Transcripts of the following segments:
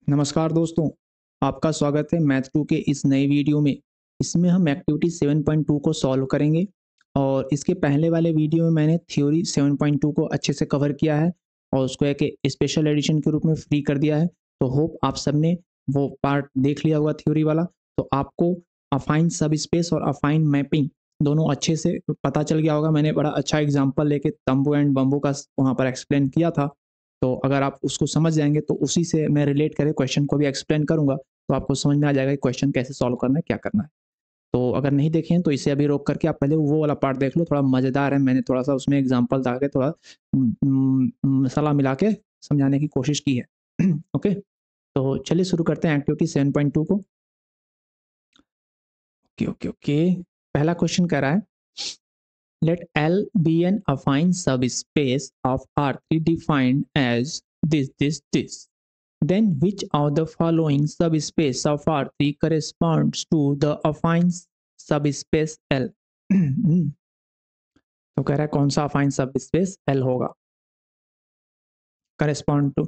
नमस्कार दोस्तों, आपका स्वागत है मैथ 2 के इस नए वीडियो में। इसमें हम एक्टिविटी 7.2 को सॉल्व करेंगे और इसके पहले वाले वीडियो में मैंने थ्योरी 7.2 को अच्छे से कवर किया है और उसको एक स्पेशल एडिशन के रूप में फ्री कर दिया है। तो होप आप सबने वो पार्ट देख लिया होगा थ्योरी वाला। तो आपको अफाइन सब स्पेस और अफाइन मैपिंग दोनों अच्छे से पता चल गया होगा। मैंने बड़ा अच्छा एग्जाम्पल लेके तंबू एंड बम्बू का वहाँ पर एक्सप्लेन किया था। तो अगर आप उसको समझ जाएंगे तो उसी से मैं रिलेट करके क्वेश्चन को भी एक्सप्लेन करूंगा, तो आपको समझ में आ जाएगा कि क्वेश्चन कैसे सॉल्व करना है, क्या करना है। तो अगर नहीं देखे हैं तो इसे अभी रोक करके आप पहले वो वाला पार्ट देख लो, थोड़ा मज़ेदार है। मैंने थोड़ा सा उसमें एग्जाम्पल डाल के थोड़ा मसाला मिला के समझाने की कोशिश की है। ओके, तो चलिए शुरू करते हैं एक्टिविटी 7.2 को। ओके ओके ओके, पहला क्वेश्चन कह रहा है let L be an affine subspace of R3 defined as this. Then which of the following subspace of R3 corresponds to the affine subspace L? तो कह रहा है कौन सा अफाइन सबस्पेस L होगा। करेस्पॉन्ड टू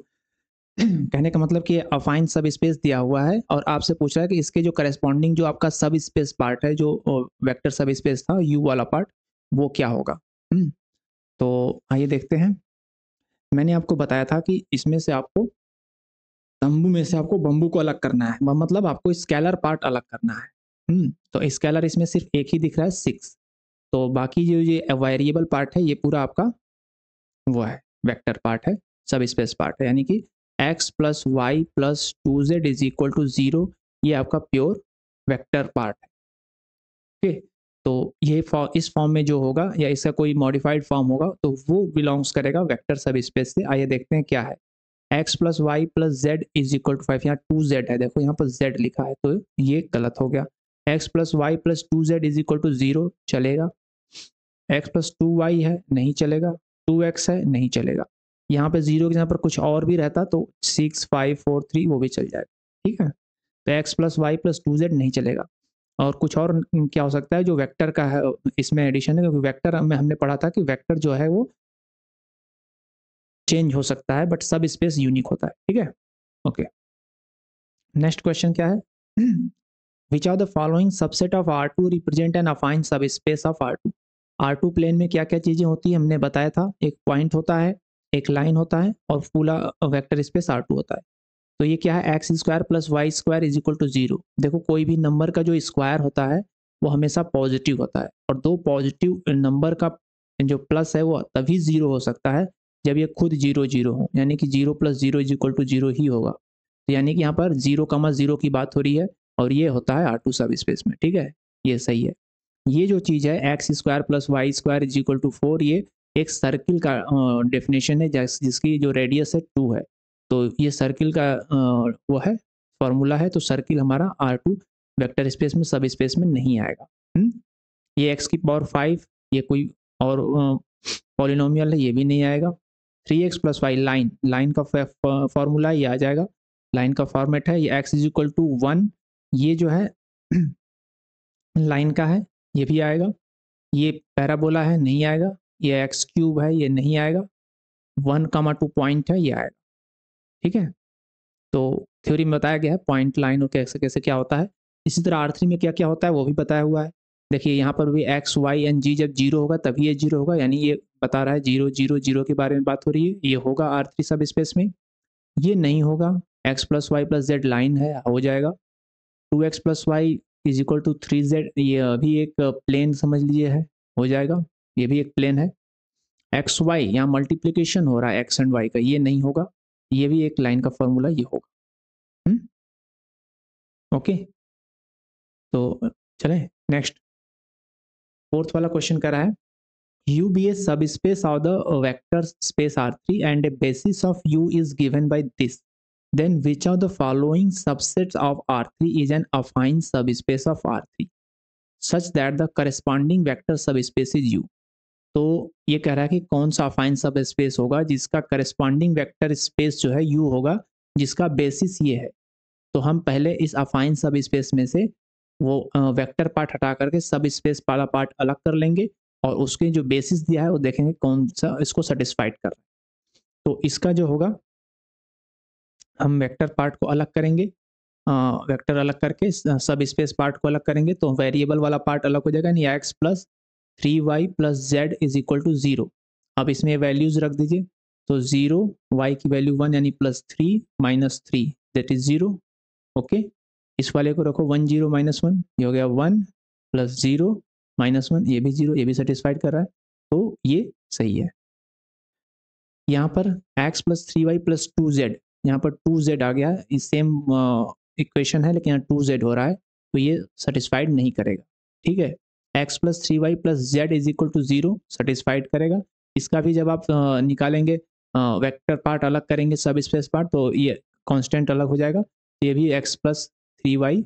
कहने का मतलब कि अफाइन सब स्पेस दिया हुआ है और आपसे पूछ रहा है कि इसके जो करेस्पॉन्डिंग जो आपका सब स्पेस पार्ट है, जो वेक्टर सब स्पेस था यू वाला पार्ट, वो क्या होगा। तो आइए देखते हैं। मैंने आपको बताया था कि इसमें से आपको तंबू में से आपको बम्बू को अलग करना है, मतलब आपको स्केलर पार्ट अलग करना है। तो स्केलर इसमें सिर्फ एक ही दिख रहा है 6। तो बाकी जो ये वेरिएबल पार्ट है ये पूरा आपका वो है वेक्टर पार्ट है, सब स्पेस पार्ट है, यानी कि x plus y plus 2z is equal to 0, ये आपका प्योर वेक्टर पार्ट है। ओके, तो ये इस फॉर्म में जो होगा या इसका कोई मॉडिफाइड फॉर्म होगा तो वो बिलोंग्स करेगा वेक्टर सब स्पेस से। आइए देखते हैं क्या है। x plus y plus z is equal to 5, यहाँ 2z है, देखो यहाँ पर z लिखा है तो ये गलत हो गया। x plus y plus 2z is equal to 0 चलेगा। x प्लस 2y है, नहीं चलेगा। 2x है, नहीं चलेगा। यहाँ पे 0 के यहाँ पर कुछ और भी रहता तो 6 5 4 3 वो भी चल जाएगा। ठीक है, तो x plus y plus 2z नहीं चलेगा। और कुछ और क्या हो सकता है जो वेक्टर का है, इसमें एडिशन है, क्योंकि वेक्टर में हमने पढ़ा था कि वेक्टर जो है वो चेंज हो सकता है बट सब स्पेस यूनिक होता है। ठीक है, ओके। नेक्स्ट क्वेश्चन क्या है। Which are the following subset of R2 represent an affine subspace of R2। R2 plane में क्या क्या चीजें होती है हमने बताया था। एक पॉइंट होता है, एक लाइन होता है और पूरा वेक्टर स्पेस R2 होता है। तो ये क्या है, x square plus y square is equal to 0। देखो कोई भी नंबर का जो स्क्वायर होता है वो हमेशा पॉजिटिव होता है और दो पॉजिटिव नंबर का जो प्लस है वो तभी 0 हो सकता है जब ये खुद 0 0 हो, यानी कि 0 प्लस 0 इज इक्वल टू 0 ही होगा। तो यानी कि यहाँ पर 0,0 की बात हो रही है और ये होता है R2 सब स्पेस में। ठीक है, ये सही है। ये जो चीज़ है x square plus y square is equal to 4, ये एक सर्किल का डेफिनेशन है जिसकी जो रेडियस है 2 है। तो ये सर्किल का वो है फॉर्मूला है। तो सर्किल हमारा R2 वेक्टर स्पेस में सब स्पेस में नहीं आएगा। ये x की पावर 5, ये कोई और पॉलिनोमियल है, ये भी नहीं आएगा। 3x प्लस वाई लाइन का फॉर्मूला ये आ जाएगा, लाइन का फॉर्मेट है। ये x इज इक्वल टू 1, ये जो है लाइन का है, ये भी आएगा। ये पैराबोला है, नहीं आएगा। ये एक्स क्यूब है, ये नहीं आएगा। 1,2 पॉइंट है, ये आएगा। ठीक है, तो थ्योरी में बताया गया है पॉइंट लाइन और कैसे कैसे क्या होता है। इसी तरह R3 में क्या क्या होता है वो भी बताया हुआ है। देखिए यहाँ पर भी एक्स वाई एंड जी जब 0 होगा तभी ये 0 होगा, यानी ये बता रहा है 0 0 0 के बारे में बात हो रही है। ये होगा R3 सब स्पेस में। ये नहीं होगा, x plus y plus z line है, हो जाएगा। 2x plus y is equal to 3z, ये अभी एक प्लेन समझ लीजिए है, हो जाएगा। ये भी एक प्लेन है। एक्स वाई यहाँ मल्टीप्लीकेशन हो रहा है एक्स एंड वाई का, ये नहीं होगा। ये भी एक लाइन का फॉर्मूला ये होगा। ओके, तो चले नेक्स्ट। फोर्थ वाला क्वेश्चन कर रहा है यू बी ए सब space of the vector space R3 and A basis of you is given by this, then which of the following subsets of R3 is an affine subspace of R3 such that the corresponding vector subspace is U। तो ये कह रहा है कि कौन सा अफाइन सब space होगा जिसका करस्पॉन्डिंग वेक्टर स्पेस जो है U होगा, जिसका बेसिस ये है। तो हम पहले इस अफाइन सब स्पेस में से वो वेक्टर पार्ट हटा करके सब स्पेस वाला पार्ट अलग कर लेंगे और उसके जो बेसिस दिया है वो देखेंगे कौन सा इसको सेटिस्फाइड कर रहा है। तो इसका जो होगा हम वेक्टर पार्ट को अलग करेंगे, वेक्टर अलग करके सब स्पेस पार्ट को अलग करेंगे तो वेरिएबल वाला पार्ट अलग हो जाएगा, यानी x plus 3y plus z is equal to 0। अब इसमें वैल्यूज रख दीजिए, तो 0, y की वैल्यू 1 यानी plus 3 minus 3 that is 0। Okay, इस वाले को रखो 1 0 माइनस 1, ये हो गया 1 प्लस 0 माइनस 1, ये भी 0, ये भी सेटिस्फाइड कर रहा है, तो ये सही है। यहाँ पर x plus 3y plus 2z, यहाँ पर 2z आ गया, इस सेम इक्वेशन है लेकिन यहाँ 2z हो रहा है, तो ये सेटिस्फाइड नहीं करेगा। ठीक है, x plus 3y plus z is equal to 0 satisfied करेगा। इसका भी जब आप निकालेंगे, वेक्टर पार्ट अलग करेंगे सब स्पेस पार्ट, तो ये कांस्टेंट अलग हो जाएगा, ये भी x plus 3y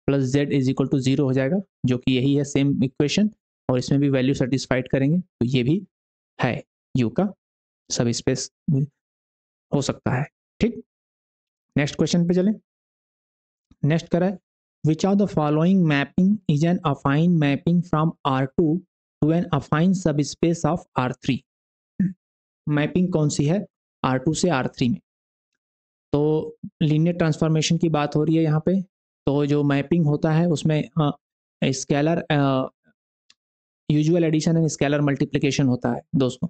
plus z is equal to 0 हो जाएगा, जो कि यही है सेम इक्वेशन, और इसमें भी वैल्यू सेटिस्फाइड करेंगे तो ये भी है u का सब स्पेस हो सकता है। ठीक, नेक्स्ट क्वेश्चन पे चलें। नेक्स्ट करा है, which of the following mapping is an affine mapping from R2 to an affine subspace of R3। Mapping कौन सी है R2 से R3 में? तो लीनियर ट्रांसफॉर्मेशन की बात हो रही है यहाँ पे, तो जो मैपिंग होता है उसमें scalar usual addition and scalar multiplication होता है दोस्तों।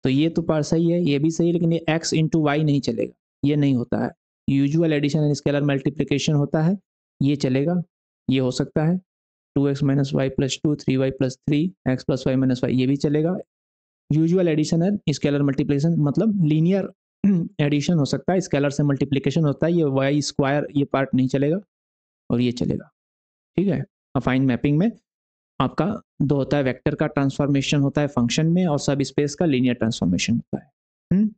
तो ये तो पार्ट सही है, ये भी सही है, लेकिन ये x इंटू वाई नहीं चलेगा, ये नहीं होता है। Usual addition and scalar multiplication होता है, ये चलेगा, ये हो सकता है 2x minus y plus 2, 3y plus 3, x plus y minus y, ये भी चलेगा। Usual addition and scalar multiplication मतलब लीनियर एडिशन हो सकता है, स्केलर से मल्टीप्लिकेशन होता है, ये वाई स्क्वायर ये पार्ट नहीं चलेगा, और ये चलेगा। ठीक है, अफाइन मैपिंग में आपका दो होता है, वेक्टर का ट्रांसफॉर्मेशन होता है फंक्शन में, और सब स्पेस का लीनियर ट्रांसफॉर्मेशन होता है।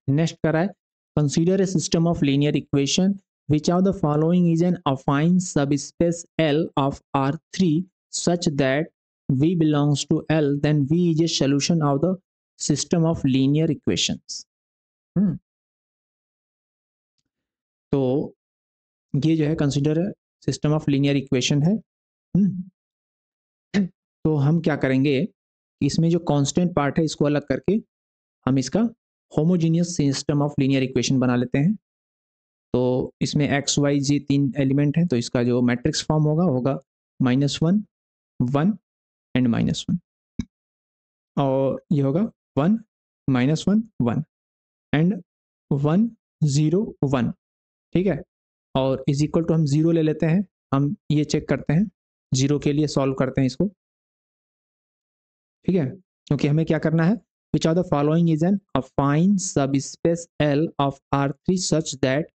नेक्स्ट करा है, consider a system of linear equation which of the following is an अफाइन subspace L of R3 such that V belongs to L, then V is a solution of the system of linear equations। तो ये जो है consider system of linear equation है। तो हम क्या करेंगे, इसमें जो कांस्टेंट पार्ट है इसको अलग करके हम इसका homogeneous system of linear equation बना लेते हैं। तो इसमें एक्स वाई जी 3 एलिमेंट हैं, तो इसका जो मैट्रिक्स फॉर्म होगा -1 1 एंड -1, और ये होगा 1 -1 1 एंड 1 0 1। ठीक है, और इज इक्वल टू हम 0 ले लेते हैं, हम ये चेक करते हैं 0 के लिए सॉल्व करते हैं इसको। ठीक है, क्योंकि हमें क्या करना है, which of the following is an affine subspace L of R3 such that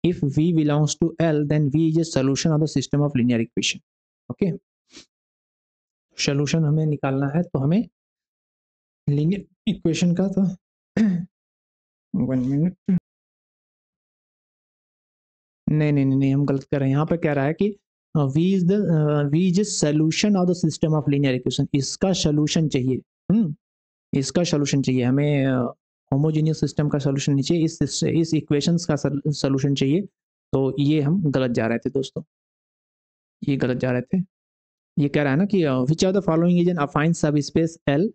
if V belongs to L then V is a solution of the system of linear equation। Okay, solution हमें निकालना है, तो हमें linear equation का, तो 1 minute, नहीं हम गलत कर रहे हैं, यहाँ पे कह रहा है कि V is a solution of the system of linear equation, इसका सॉल्यूशन चाहिए। इसका सॉल्यूशन चाहिए हमें, होमोजीनियस सिस्टम का सॉल्यूशन नहीं चाहिए, इस इक्वेशंस का सॉल्यूशन चाहिए। तो ये हम गलत जा रहे थे दोस्तों, ये गलत जा रहे थे। ये कह रहा है ना कि which of the following is an affine subspace L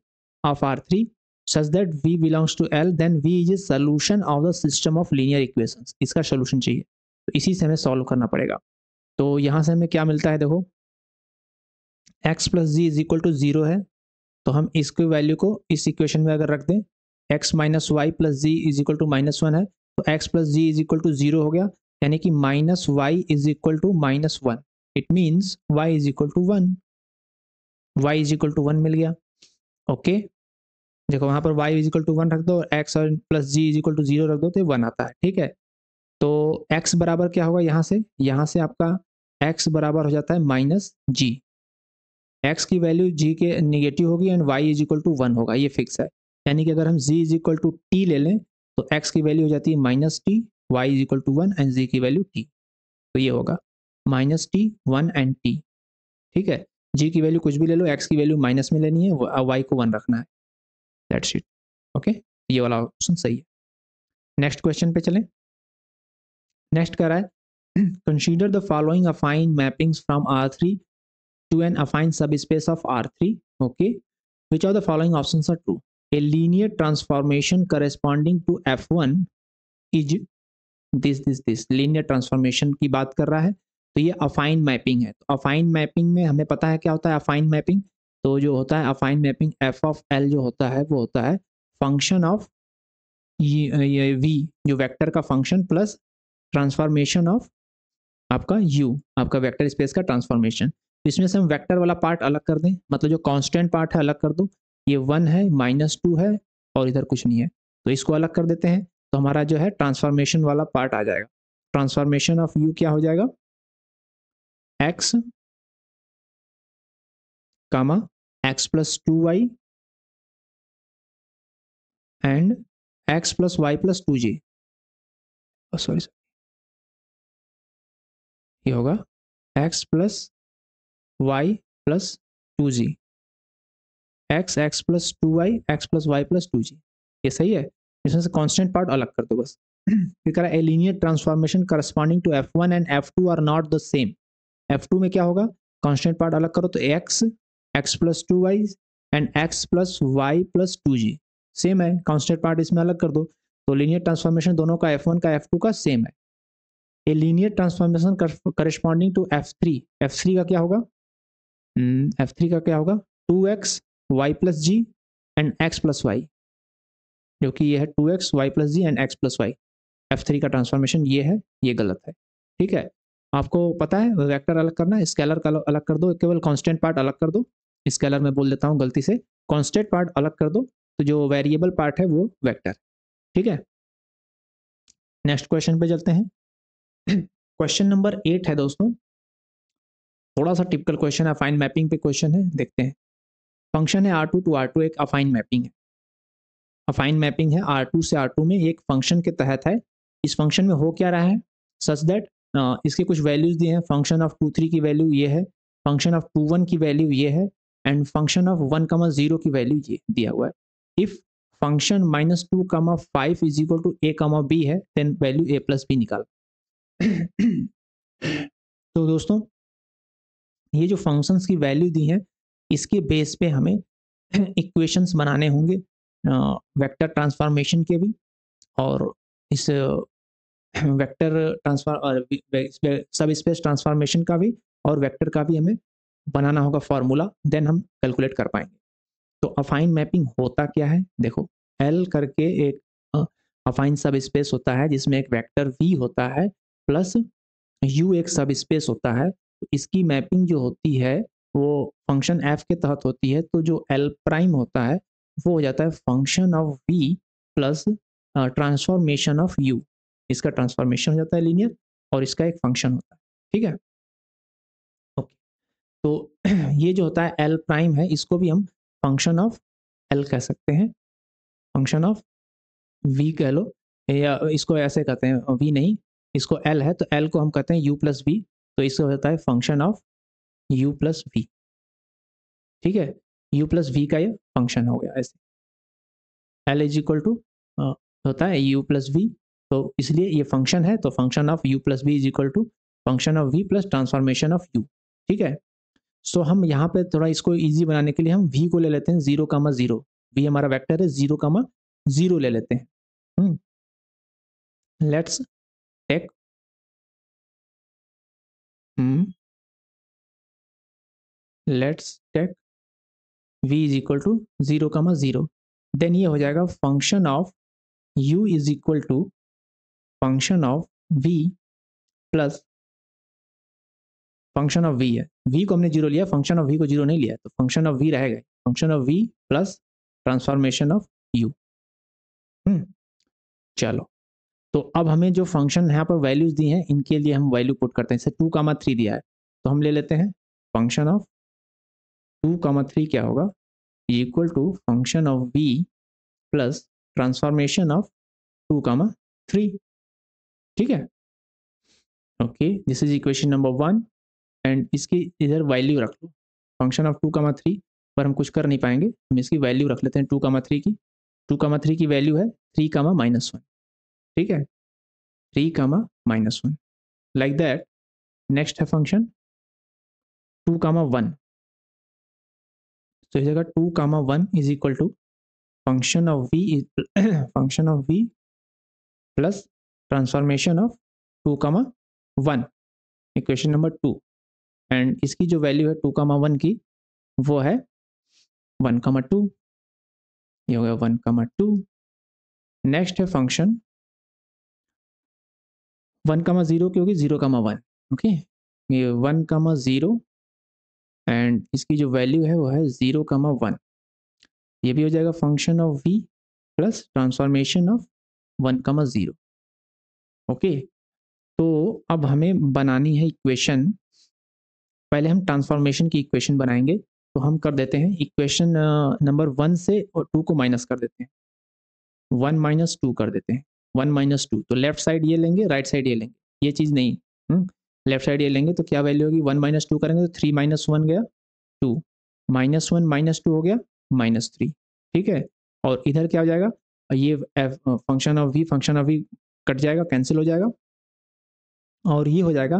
of R3 such that V belongs to L then V is a solution of the system of linear equations, इसका सॉल्यूशन चाहिए, तो इसी से हमें सॉल्व करना पड़ेगा। तो यहाँ से हमें क्या मिलता है, देखो x plus g is equal to 0 है, तो हम इसकी वैल्यू को इस इक्वेशन में अगर रख दें, x minus y plus g is equal to -1 है, तो x plus g is equal to 0 हो गया, यानी कि minus y is equal to -1, it means y is equal to 1, y is equal to 1 मिल गया। ओके, देखो वहाँ पर y इज इक्वल टू 1 रख दो और x और plus g is equal to 0 रख दो तो 1 आता है। ठीक है, तो x बराबर क्या होगा, यहाँ से आपका x बराबर हो जाता है -g, x की वैल्यू g के निगेटिव होगी and y is equal to 1 होगा, ये फिक्स है। यानी कि अगर हम z is equal to t ले लें तो x की वैल्यू हो जाती है -t, y is equal to 1 and z की वैल्यू t, तो ये होगा -t 1 एंड t। ठीक है, g की वैल्यू कुछ भी ले लो, x की वैल्यू माइनस में लेनी है, y को 1 रखना है, दैट्स इट। ओके, ये वाला ऑप्शन सही है। नेक्स्ट क्वेश्चन पे चलें। नेक्स्ट कह रहा है, consider the following अफाइन mappings from R3 to an affine subspace of R3, okay, which of the following options are true? A linear transformation corresponding to F1 is this linear transformation की बात कर रहा है। तो ये अफाइन मैपिंग है। तो अफाइन mapping में हमें पता है क्या होता है अफाइन मैपिंग। तो जो होता है अफाइन मैपिंग एफ ऑफ एल जो होता है वो होता है फंक्शन ऑफ ये वी जो वेक्टर का फंक्शन प्लस ट्रांसफॉर्मेशन ऑफ आपका यू आपका वेक्टर स्पेस का ट्रांसफॉर्मेशन। तो इसमें से हम वेक्टर वाला पार्ट अलग कर दें, मतलब जो कांस्टेंट पार्ट है अलग कर दो, ये 1 है -2 है और इधर कुछ नहीं है, तो इसको अलग कर देते हैं। तो हमारा जो है ट्रांसफॉर्मेशन वाला पार्ट आ जाएगा। ट्रांसफॉर्मेशन ऑफ यू क्या हो जाएगा, x comma x+2y and x+y+2j। Sorry, ये होगा x+y+2g, x+2y x+y+2g। ये सही है। इसमें से कांस्टेंट पार्ट अलग कर दो बस। फिर कह रहा है a linear transformation corresponding to f1 and f2 are not the same. f2 में क्या होगा, कांस्टेंट पार्ट अलग करो तो x x+2y and x+y+2g same है, कांस्टेंट पार्ट इसमें अलग कर दो। तो लीनियर ट्रांसफॉर्मेशन दोनों का f1 का f2 का सेम है। A linear transformation corresponding to f3, f3 का क्या होगा, f3 का क्या होगा 2x y+g एंड x+y, जो कि ये है 2x y+g and x+y। f3 का ट्रांसफॉर्मेशन ये है, ये गलत है। ठीक है, आपको पता है वेक्टर अलग करना, स्केलर का अलग कर दो, केवल कांस्टेंट पार्ट अलग कर दो। स्केलर में बोल देता हूँ गलती से, कांस्टेंट पार्ट अलग कर दो, तो जो वेरिएबल पार्ट है वो वेक्टर। ठीक है, नेक्स्ट क्वेश्चन पे चलते हैं। क्वेश्चन नंबर 8 है दोस्तों, थोड़ा सा टिपिकल क्वेश्चन है, अफाइन मैपिंग पे क्वेश्चन है, देखते हैं। फंक्शन है R2 टू R2, एक अफाइन मैपिंग है। अफाइन मैपिंग है R2 से R2 में, एक फंक्शन के तहत है। इस फंक्शन में हो क्या रहा है, सच दैट इसके कुछ वैल्यूज दिए हैं। फंक्शन ऑफ 2 3 की वैल्यू ये है, फंक्शन ऑफ 2 1 की वैल्यू ये है, एंड फंक्शन ऑफ 1 0 की वैल्यू ये दिया हुआ है। If function -2 5 is equal to a b है, देन वैल्यू a+b निकाल। तो दोस्तों ये जो फंक्शंस की वैल्यू दी है, इसके बेस पे हमें इक्वेशंस बनाने होंगे वेक्टर ट्रांसफॉर्मेशन के भी, और इस वेक्टर ट्रांसफॉर और सब स्पेस ट्रांसफॉर्मेशन का भी, और वेक्टर का भी हमें बनाना होगा फॉर्मूला, देन हम कैलकुलेट कर पाएंगे। तो अफाइन मैपिंग होता क्या है, देखो एल करके एक अफाइन सब स्पेस होता है जिसमें एक वेक्टर वी होता है प्लस यू एक सब स्पेस होता है। तो इसकी मैपिंग जो होती है वो फंक्शन एफ के तहत होती है। तो जो एल प्राइम होता है वो हो जाता है function of v plus transformation of u. इसका ट्रांसफॉर्मेशन हो जाता है लीनियर, और इसका एक फंक्शन होता है। ठीक है, ओके। तो ये जो होता है एल प्राइम है, इसको भी हम फंक्शन ऑफ एल कह सकते हैं, फंक्शन ऑफ वी कह लो, या इसको ऐसे कहते हैं वी नहीं, इसको एल है तो एल को हम कहते हैं u+v। तो इसका होता है फंक्शन ऑफ u+v। ठीक है, u+v का ये फंक्शन हो गया ऐसे। एल इज इक्वल टू होता है u+v, तो इसलिए ये फंक्शन है, तो function of u+v is equal to function of v plus transformation of u। ठीक है, सो हम यहाँ पे थोड़ा इसको इजी बनाने के लिए हम v को ले लेते हैं 0, 0। v हमारा वेक्टर है, 0, 0 ले लेते हैं। Let's take let's take v is equal to 0, 0। Then ये हो जाएगा function of u is equal to function of v plus function of v है, v को हमने 0 लिया, फंक्शन ऑफ v को 0 नहीं लिया, तो फंक्शन ऑफ v रहेगा, function of v plus transformation of u। चलो, तो अब हमें जो फंक्शन यहाँ पर वैल्यूज दी हैं इनके लिए हम वैल्यू पुट करते हैं। जैसे 2, 3 दिया है, तो हम ले लेते हैं फंक्शन ऑफ 2, 3 क्या होगा, equal to function of v plus transformation of 2, 3। ठीक है, okay, this is equation number 1, and इसकी इधर वैल्यू रख लो। फंक्शन ऑफ 2, 3 पर हम कुछ कर नहीं पाएंगे, हम इसकी वैल्यू रख लेते हैं 2, 3 की। 2, 3 की वैल्यू है 3, -1। ठीक है, 3, -1 लाइक दैट। नेक्स्ट है फंक्शन 2, 1, तो इस जगह 2, 1 is equal to function of v plus transformation of 2,1, equation number 2, and इसकी जो वैल्यू है 2,1 की वो है 1,2, ये हो गया 1,2। नेक्स्ट है फंक्शन 1,0 की होगी 0,1, ओके, ये 1,0 एंड इसकी जो वैल्यू है वो है 0,1, ये भी हो जाएगा function of v plus transformation of 1,0, okay. तो अब हमें बनानी है इक्वेशन, पहले हम ट्रांसफॉर्मेशन की इक्वेशन बनाएंगे, तो हम कर देते हैं इक्वेशन नंबर 1 से और 2 को माइनस कर देते हैं, 1 - 2 कर देते हैं, 1 - 2, तो लेफ्ट साइड ये लेंगे, राइट साइड ये लेंगे, ये चीज़ नहीं, लेफ्ट साइड ये लेंगे तो क्या वैल्यू होगी, 1 - 2 करेंगे तो 3 - 1 गया 2, -1 - 2 हो गया -3, ठीक है। और इधर क्या हो जाएगा, ये फंक्शन ऑफ v कट जाएगा, कैंसिल हो जाएगा, और ये हो जाएगा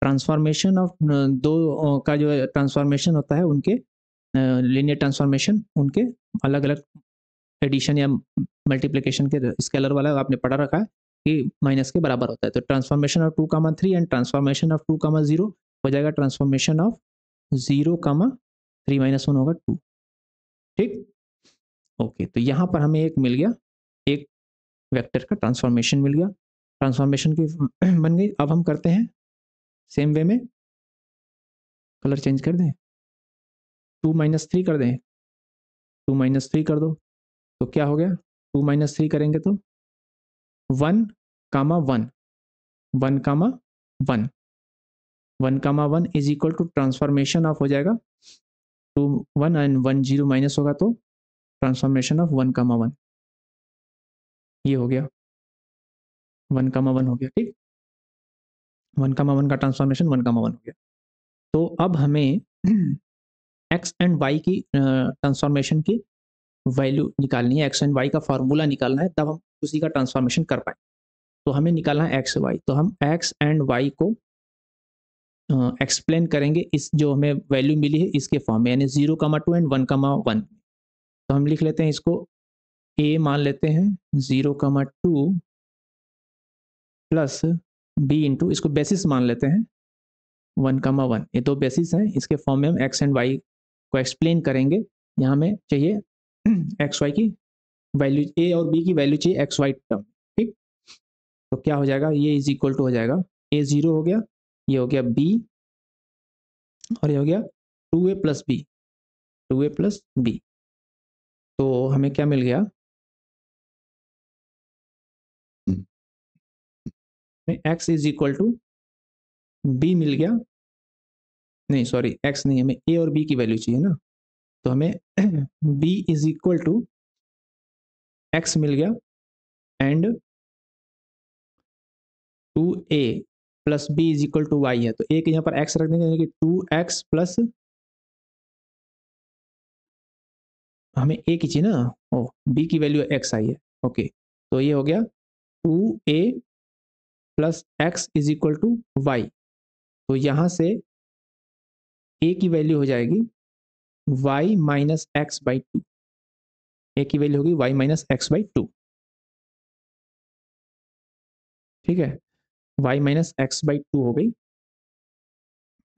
ट्रांसफॉर्मेशन ऑफ दो का जो ट्रांसफॉर्मेशन होता है उनके लीनियर ट्रांसफॉर्मेशन, उनके अलग अलग एडिशन या मल्टीप्लिकेशन के स्केलर वाला आपने पढ़ा रखा है कि माइनस के बराबर होता है, तो transformation of 2,3 and transformation of 2,0 हो जाएगा ट्रांसफॉर्मेशन ऑफ 0,3 - 1 होगा 2, ठीक, ओके। तो यहाँ पर हमें एक मिल गया, एक वेक्टर का ट्रांसफॉर्मेशन मिल गया, ट्रांसफॉर्मेशन की बन गई। अब हम करते हैं सेम वे में, कलर चेंज कर दें, 2 - 3 कर दें, 2 - 3 कर दो, तो क्या हो गया, 2 - 3 करेंगे तो 1,1, 1,1, 1,1 is equal to transformation of हो जाएगा 2 1 एंड 1 0 माइनस होगा तो ट्रांसफॉर्मेशन ऑफ 1,1, ये हो गया 1,1 हो गया, ठीक, 1,1 का ट्रांसफॉर्मेशन 1,1 हो गया। तो अब हमें एक्स एंड वाई की ट्रांसफॉर्मेशन की वैल्यू निकालनी है, एक्स एंड वाई का फार्मूला निकालना है, तब हम उसी का ट्रांसफॉर्मेशन कर पाए। तो हमें निकालना है एक्स वाई, तो हम एक्स एंड वाई को एक्सप्लेन करेंगे इस जो हमें वैल्यू मिली है इसके फॉर्म में, यानी 0,2 एंड 1,1। तो हम लिख लेते हैं इसको, ए मान लेते हैं 0,2 प्लस बी इंटू, इसको बेसिस मान लेते हैं 1,1, ये दो बेसिस हैं, इसके फॉर्म में हम एक्स एंड वाई को एक्सप्लेन करेंगे। यहाँ हमें चाहिए एक्स वाई की वैल्यू, ए और बी की वैल्यू चाहिए एक्स वाई टर्म, ठीक। तो क्या हो जाएगा, ये इज इक्वल टू हो जाएगा, ए 0 हो गया, ये हो गया बी, और ये हो गया 2a plus B, 2a plus B. तो हमें क्या मिल गया, X is equal to B मिल गया, नहीं सॉरी एक्स नहीं, हमें ए और बी की वैल्यू चाहिए ना, तो हमें B is equal to X मिल गया and 2a plus B is equal to Y है, तो ए के यहाँ पर एक्स रख देंगे, यानी कि 2x प्लस, हमें ए की चाहिए ना, ओ बी की वैल्यू एक्स आई है, ओके। तो ये हो गया 2a plus x is equal to y, तो यहाँ से ए की वैल्यू हो जाएगी y minus x by 2, a की वैल्यू होगी y माइनस एक्स बाई 2, ठीक है, y माइनस एक्स बाई 2 हो गई।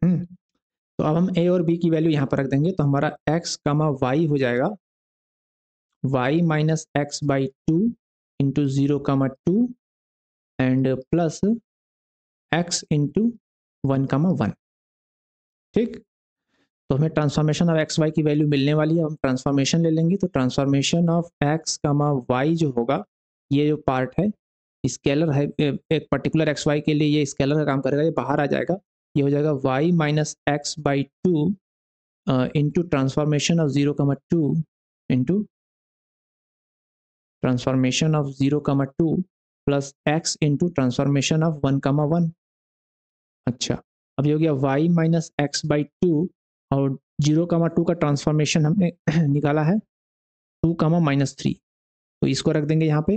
तो अब हम a और b की वैल्यू यहाँ पर रख देंगे, तो हमारा x कामा y हो जाएगा y minus x by 2 into 0,2 and plus x into 1,1, ठीक। तो हमें ट्रांसफॉर्मेशन ऑफ एक्स वाई की वैल्यू मिलने वाली है, हम ट्रांसफॉर्मेशन ले लेंगे, तो transformation of x comma y जो होगा, ये जो पार्ट है स्केलर है, एक पर्टिकुलर एक्स वाई के लिए ये स्केलर का काम करेगा, ये बाहर आ जाएगा, ये हो जाएगा y minus x by 2 into transformation of 0,2 into transformation of 0,2 plus x into transformation of 1,1। अच्छा, अब ये हो गया y माइनस एक्स बाई 2 और 0,2 का ट्रांसफॉर्मेशन हमने निकाला है 2,-3, तो इसको रख देंगे यहाँ पे,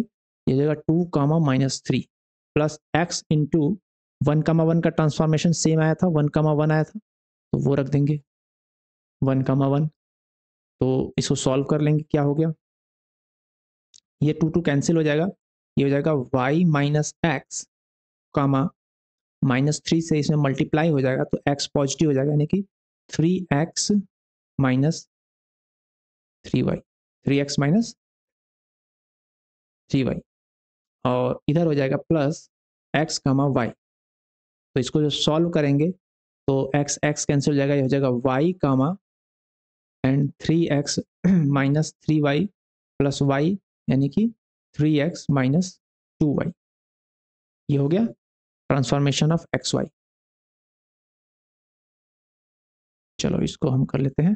ये जगह 2,-3 प्लस एक्स इंटू 1,1 का ट्रांसफॉर्मेशन सेम आया था, 1,1 आया था, तो वो रख देंगे 1,1। तो इसको सॉल्व कर लेंगे, क्या हो गया, ये 2 कैंसिल हो जाएगा, ये हो जाएगा y माइनस एक्स कामा -3 से इसमें मल्टीप्लाई हो जाएगा तो x पॉजिटिव हो जाएगा, यानी कि 3x minus 3y, 3x minus 3y, और इधर हो जाएगा प्लस x कामा y। तो इसको जो सॉल्व करेंगे तो x x कैंसिल हो जाएगा, ये हो जाएगा y comma and 3x minus 3y plus y, यानी कि 3x माइनस 2y। ये हो गया ट्रांसफॉर्मेशन ऑफ एक्स वाई। चलो इसको हम कर लेते हैं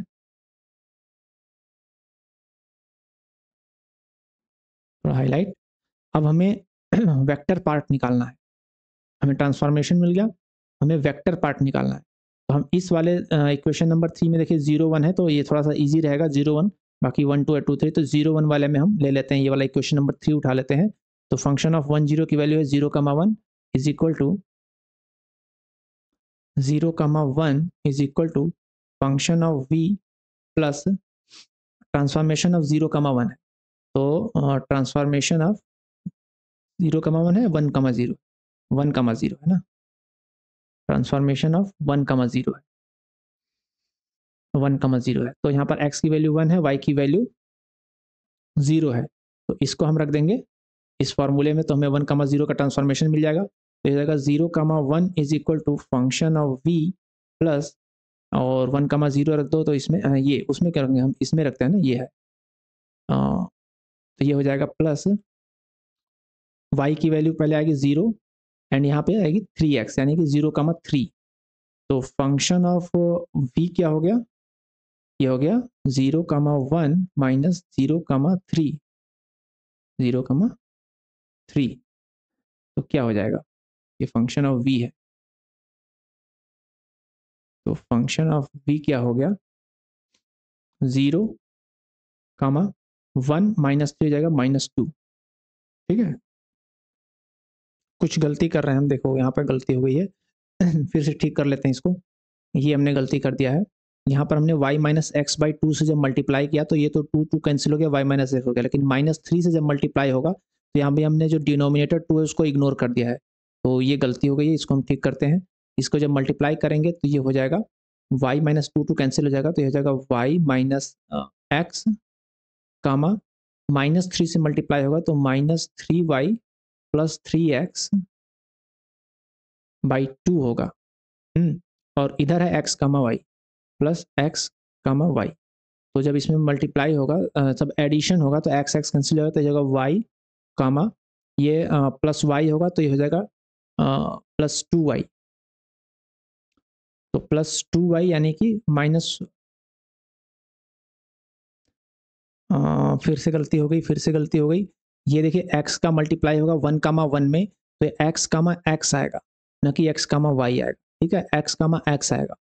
थोड़ा हाईलाइट। अब हमें वेक्टर पार्ट निकालना है, हमें ट्रांसफॉर्मेशन मिल गया, हमें वेक्टर पार्ट निकालना है। तो हम इस वाले इक्वेशन नंबर 3 में देखिए 0 1 है तो ये थोड़ा सा इजी रहेगा 0 1, बाकी 1 2 2 3, तो 0 1 वाले में हम ले लेते हैं, ये वाला इक्वेशन नंबर 3 उठा लेते हैं। तो फंक्शन ऑफ 1 0 की वैल्यू है 0, 1 is equal to 0, 1 is equal to function of v plus transformation of 0, 1 है। तो ट्रांसफॉर्मेशन ऑफ 0, 1 है 1, 0, 1, 0 है ना, ट्रांसफॉर्मेशन ऑफ 1, 0 है, 1, 0 है। तो यहाँ पर x की वैल्यू 1 है, y की वैल्यू 0 है, तो इसको हम रख देंगे इस फॉर्मूले में, तो हमें 1, 0 का ट्रांसफॉर्मेशन मिल जाएगा। तो ये जाएगा 0, 1 is equal to function of v plus, और 1, 0 रख दो तो इसमें ये उसमें क्या रखेंगे हम, इसमें रखते हैं ना, ये है, तो ये हो जाएगा प्लस y की वैल्यू पहले आएगी 0 एंड यहाँ पे आएगी 3x, यानी कि 0, 3। तो फंक्शन ऑफ v क्या हो गया, ये हो गया 0, 1 माइनस 0, 3, 0, 3। तो क्या हो जाएगा, ये फंक्शन ऑफ v है, तो फंक्शन ऑफ v क्या हो गया 0, 1 माइनस 3 हो जाएगा -2। ठीक है, कुछ गलती कर रहे हैं हम, देखो यहाँ पर गलती हो गई है फिर से ठीक कर लेते हैं इसको। ये हमने गलती कर दिया है, यहाँ पर हमने y माइनस एक्स बाई 2 से जब मल्टीप्लाई किया तो ये तो 2 2 कैंसिल हो गया, y माइनस एक्स हो गया, लेकिन -3 से जब मल्टीप्लाई होगा तो यहाँ पे हमने जो डिनोमिनेटर 2 है उसको इग्नोर कर दिया है, तो ये गलती हो गई है, इसको हम ठीक करते हैं। इसको जब मल्टीप्लाई करेंगे तो ये हो जाएगा y माइनस 2 2 कैंसिल हो जाएगा, तो ये हो जाएगा y माइनस एक्स कामा -3 से मल्टीप्लाई होगा तो -3y प्लस 3x बाई 2 होगा। और इधर है x comma y plus x comma y, तो जब इसमें मल्टीप्लाई होगा जब एडिशन होगा तो x x कैंसिल होगा, तो ये होगा y कामा ये प्लस y होगा, तो ये हो जाएगा प्लस 2y, तो प्लस 2y यानी कि माइनस, फिर से गलती हो गई, फिर से गलती हो गई। ये देखिए x का मल्टीप्लाई होगा 1, 1 में, तो x, x आएगा, न कि x, y आएगा। ठीक है, x, x आएगा,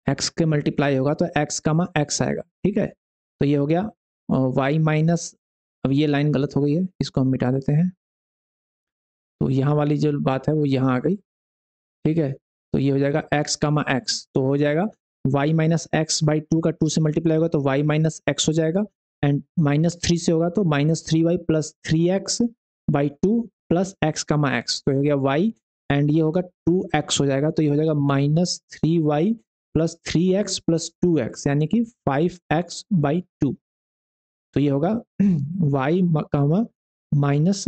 x के मल्टीप्लाई होगा तो x, x आएगा। ठीक है, तो ये हो गया y माइनस, अब ये लाइन गलत हो गई है, इसको हम मिटा देते हैं, तो यहाँ वाली जो बात है वो यहाँ आ गई। ठीक है, तो ये हो जाएगा x, x, तो हो जाएगा y माइनस एक्स बाई 2 का 2 से मल्टीप्लाई होगा तो y माइनस एक्स हो जाएगा, एंड -3 से होगा तो -3y plus 3x by 2 plus x, x, तो हो गया y, एंड ये होगा 2x हो जाएगा, तो ये हो जाएगा -3y plus 3x plus 2x, यानी कि 5x बाई 2। तो ये होगा y माइनस,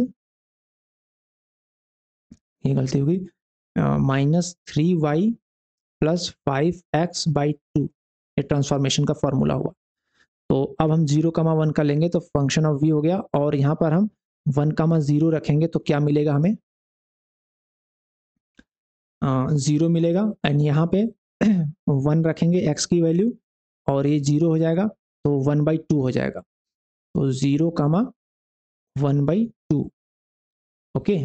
ये गलती होगी, -3y प्लस 5x बाई 2, ये ट्रांसफॉर्मेशन का फॉर्मूला हुआ। तो अब हम 0, 1 का लेंगे तो फंक्शन ऑफ v हो गया, और यहाँ पर हम 1, 0 रखेंगे तो क्या मिलेगा हमें, 0 मिलेगा, एंड यहाँ पे 1 रखेंगे x की वैल्यू, और ये 0 हो जाएगा तो 1/2 हो जाएगा, तो 0, 1/2। ओके,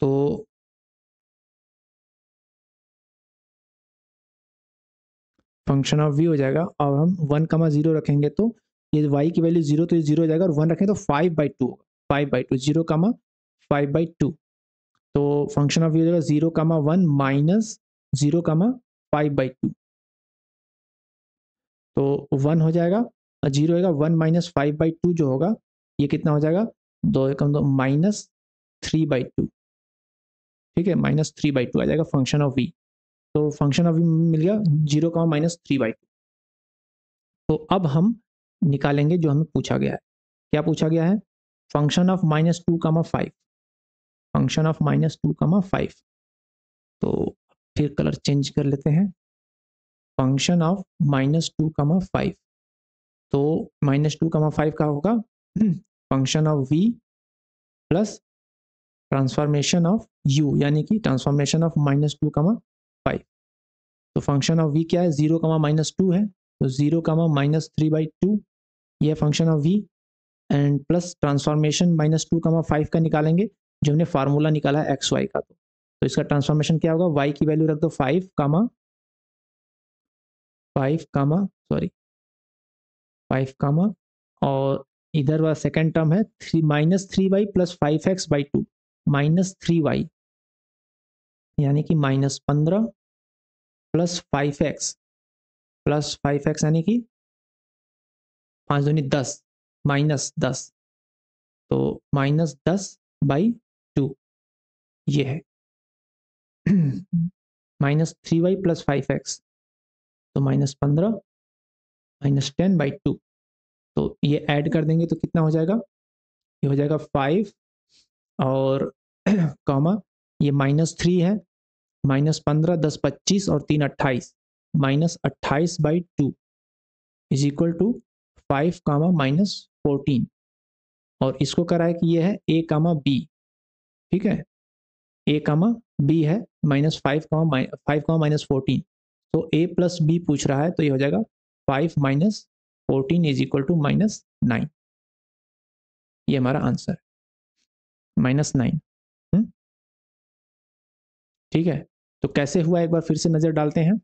तो फंक्शन ऑफ v हो जाएगा, और हम 1, 0 रखेंगे तो ये y की वैल्यू 0, तो ये 0 हो जाएगा, और 1 रखेंगे तो 5/2 होगा, 5/2, 0, 5/2। तो फंक्शन ऑफ v हो जाएगा 0, 1 माइनस 0, 5/2, तो 1 हो जाएगा, 0 होगा, 1 माइनस 5/2 जो होगा ये कितना हो जाएगा, 2 एकम 2 -3/2, ठीक है, -3/2 आ जाएगा फंक्शन ऑफ v। तो फंक्शन ऑफ v मिल गया 0, -3/2। तो अब हम निकालेंगे जो हमें पूछा गया है। क्या पूछा गया है, फंक्शन ऑफ -2, 5, फंक्शन ऑफ -2, 5। तो फिर कलर चेंज कर लेते हैं, फंक्शन ऑफ -2, 5। तो -2, 5 का होगा function of v plus transformation of u, यानी कि ट्रांसफॉर्मेशन ऑफ -2, 5। तो फंक्शन ऑफ v क्या है, 0, -2 है, तो 0, -3/2 यह function of v, and plus transformation -2, 5 का निकालेंगे, जो हमने फार्मूला निकाला है एक्स वाई का। तो इसका ट्रांसफॉर्मेशन क्या होगा, y की वैल्यू रख दो 5, और इधर वाला सेकेंड टर्म है -3y प्लस 5x/2, -3y यानी कि -15 प्लस 5x यानी कि 5 दूनी 10, -10, तो -10/2 ये है -3y प्लस 5x, तो -15 -10/2। तो ये ऐड कर देंगे तो कितना हो जाएगा, ये हो जाएगा 5 और कॉमा ये -3 है, -15, 10 25 और 3 28, -28/2 इज इक्वल टू 5, -14। और इसको करा है कि ये है a, b, ठीक है, a, b है -5, -14। तो a प्लस b पूछ रहा है, तो ये हो जाएगा 5 -14 इज इक्वल टू -9। ये हमारा आंसर है -9। ठीक है, तो कैसे हुआ एक बार फिर से नजर डालते हैं।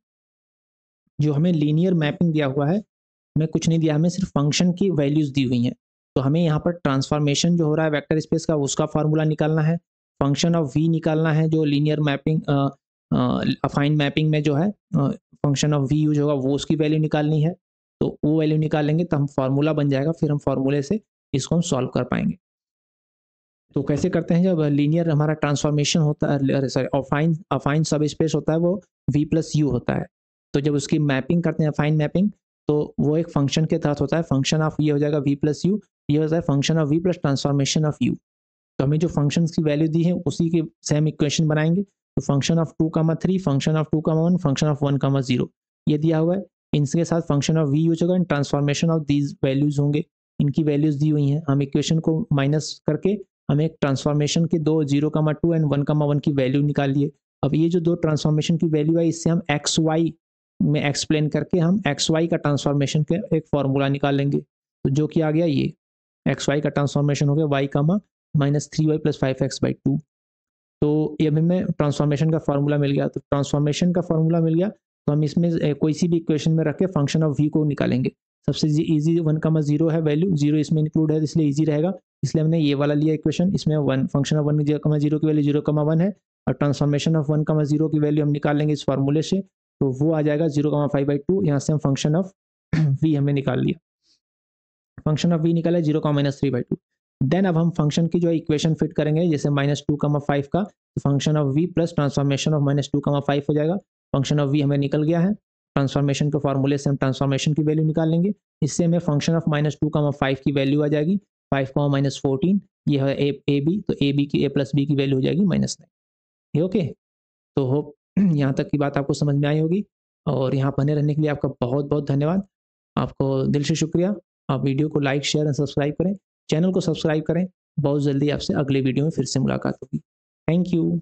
जो हमें लीनियर मैपिंग दिया हुआ है, हमें कुछ नहीं दिया, हमें सिर्फ फंक्शन की वैल्यूज दी हुई हैं। तो हमें यहाँ पर ट्रांसफॉर्मेशन जो हो रहा है वेक्टर स्पेस का, उसका फार्मूला निकालना है, फंक्शन ऑफ वी निकालना है, जो लीनियर मैपिंग अफाइन मैपिंग में जो है फंक्शन ऑफ वी यूज होगा, वो उसकी वैल्यू निकालनी है। तो वो वैल्यू निकालेंगे तो हम फार्मूला बन जाएगा, फिर हम फार्मूले से इसको हम सॉल्व कर पाएंगे। तो कैसे करते हैं, जब लीनियर हमारा ट्रांसफॉर्मेशन होता है, सॉरी अफाइन सब स्पेस होता है, वो v प्लस यू होता है। तो जब उसकी मैपिंग करते हैं अफाइन मैपिंग, तो वो एक फंक्शन के तहत होता है, फंक्शन ऑफ ये हो जाएगा v प्लस यू, ये होता है function of v plus transformation of u। तो हमें जो फंक्शन की वैल्यू दी है उसी के सेम इक्वेशन बनाएंगे। तो function of 2, 3, function of 2, 1, function of 1, 0 ये दिया हुआ है। इनके साथ फंक्शन ऑफ v यूज होगा, ट्रांसफॉर्मेशन ऑफ दीज वैल्यूज होंगे, इनकी वैल्यूज दी हुई हैं। हम इक्वेशन को माइनस करके हमें एक ट्रांसफॉर्मेशन के दो 0, 2 एंड 1, 1 की वैल्यू निकाल लिए। अब ये जो दो ट्रांसफॉर्मेशन की वैल्यू है, इससे हम एक्स वाई में एक्सप्लेन करके हम एक्स वाई का ट्रांसफॉर्मेशन का एक फॉर्मूला निकाल लेंगे। तो जो कि आ गया ये एक्स वाई का ट्रांसफॉर्मेशन हो गया y, -3y प्लस 5x/2। तो ये हमें ट्रांसफॉर्मेशन का फॉर्मूला मिल गया। तो ट्रांसफॉर्मेशन का फॉर्मूला मिल गया, तो हम इसमें कोई सी भी इक्वेशन में रख के फंक्शन ऑफ v को निकालेंगे। सबसे इजी 1, 0 है वैल्यू, 0 इसमें इंक्लूड है, इसलिए इजी रहेगा, इसलिए हमने ये वाला लिया इक्वेशन। इसमें फंक्शन ऑफ 1, 0 की वैल्यू 0, 1 है, और ट्रांसफॉर्मेशन ऑफ 1, 0 की वैल्यू हम निकालेंगे इस फार्मूले से, तो वो आ जाएगा 0, 5/2। यहाँ से हम फंक्शन ऑफ v हमने निकाल लिया, फंक्शन ऑफ v निकाला 0, -3/2। देन अब हम फंक्शन की जो इक्वेशन फिट करेंगे, जैसे -2, 5 का, तो function of v plus transformation of -2, 5 हो जाएगा। फंक्शन ऑफ v हमें निकल गया है, ट्रांसफॉर्मेशन के फॉर्मूले से हम ट्रांसफॉर्मेशन की वैल्यू निकाल लेंगे। इससे हमें फंक्शन ऑफ -2, 5 की वैल्यू आ जाएगी 5, -14, ये है ए बी, तो ए बी की a प्लस बी की वैल्यू हो जाएगी -9। ये ओके। तो होप यहाँ तक की बात आपको समझ में आई होगी, और यहाँ बने रहने के लिए आपका बहुत बहुत धन्यवाद। आपको दिल से शुक्रिया। आप वीडियो को लाइक, शेयर एंड सब्सक्राइब करें, चैनल को सब्सक्राइब करें। बहुत जल्दी आपसे अगले वीडियो में फिर से मुलाकात होगी। Thank you.